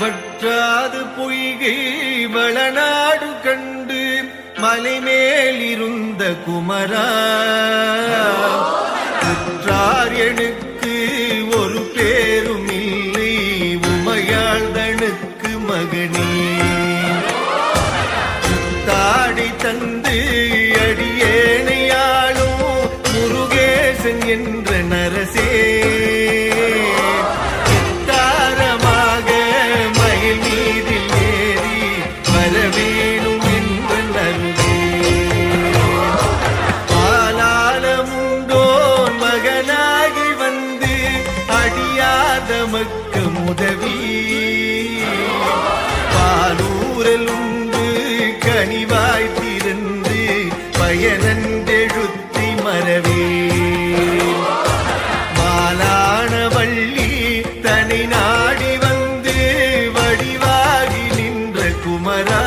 வற்றாது பொய்கை வளநாடு கண்டு மலை மேலிருந்த குமரா உற்றார் எனக்கு ஒரு பேரும் இல்லை உமையாள்தனுக்கு மகனே தாடி தந்து அடியேனையாளும் முருகேசன் என்ற நரசே தாரமாக மயில் மீதில் ஏறி வரவேணும் என்ற நருகே பாலாளமுண்டோன் மகனாகி வந்து அடியாத மக்க உதவி பாலூரல் உண்டு கனிவாய் திறந்து பயனந்தெழுத்தி மரவே மாலான வள்ளி தனி நாடி வந்து வடிவாகி நின்ற குமரா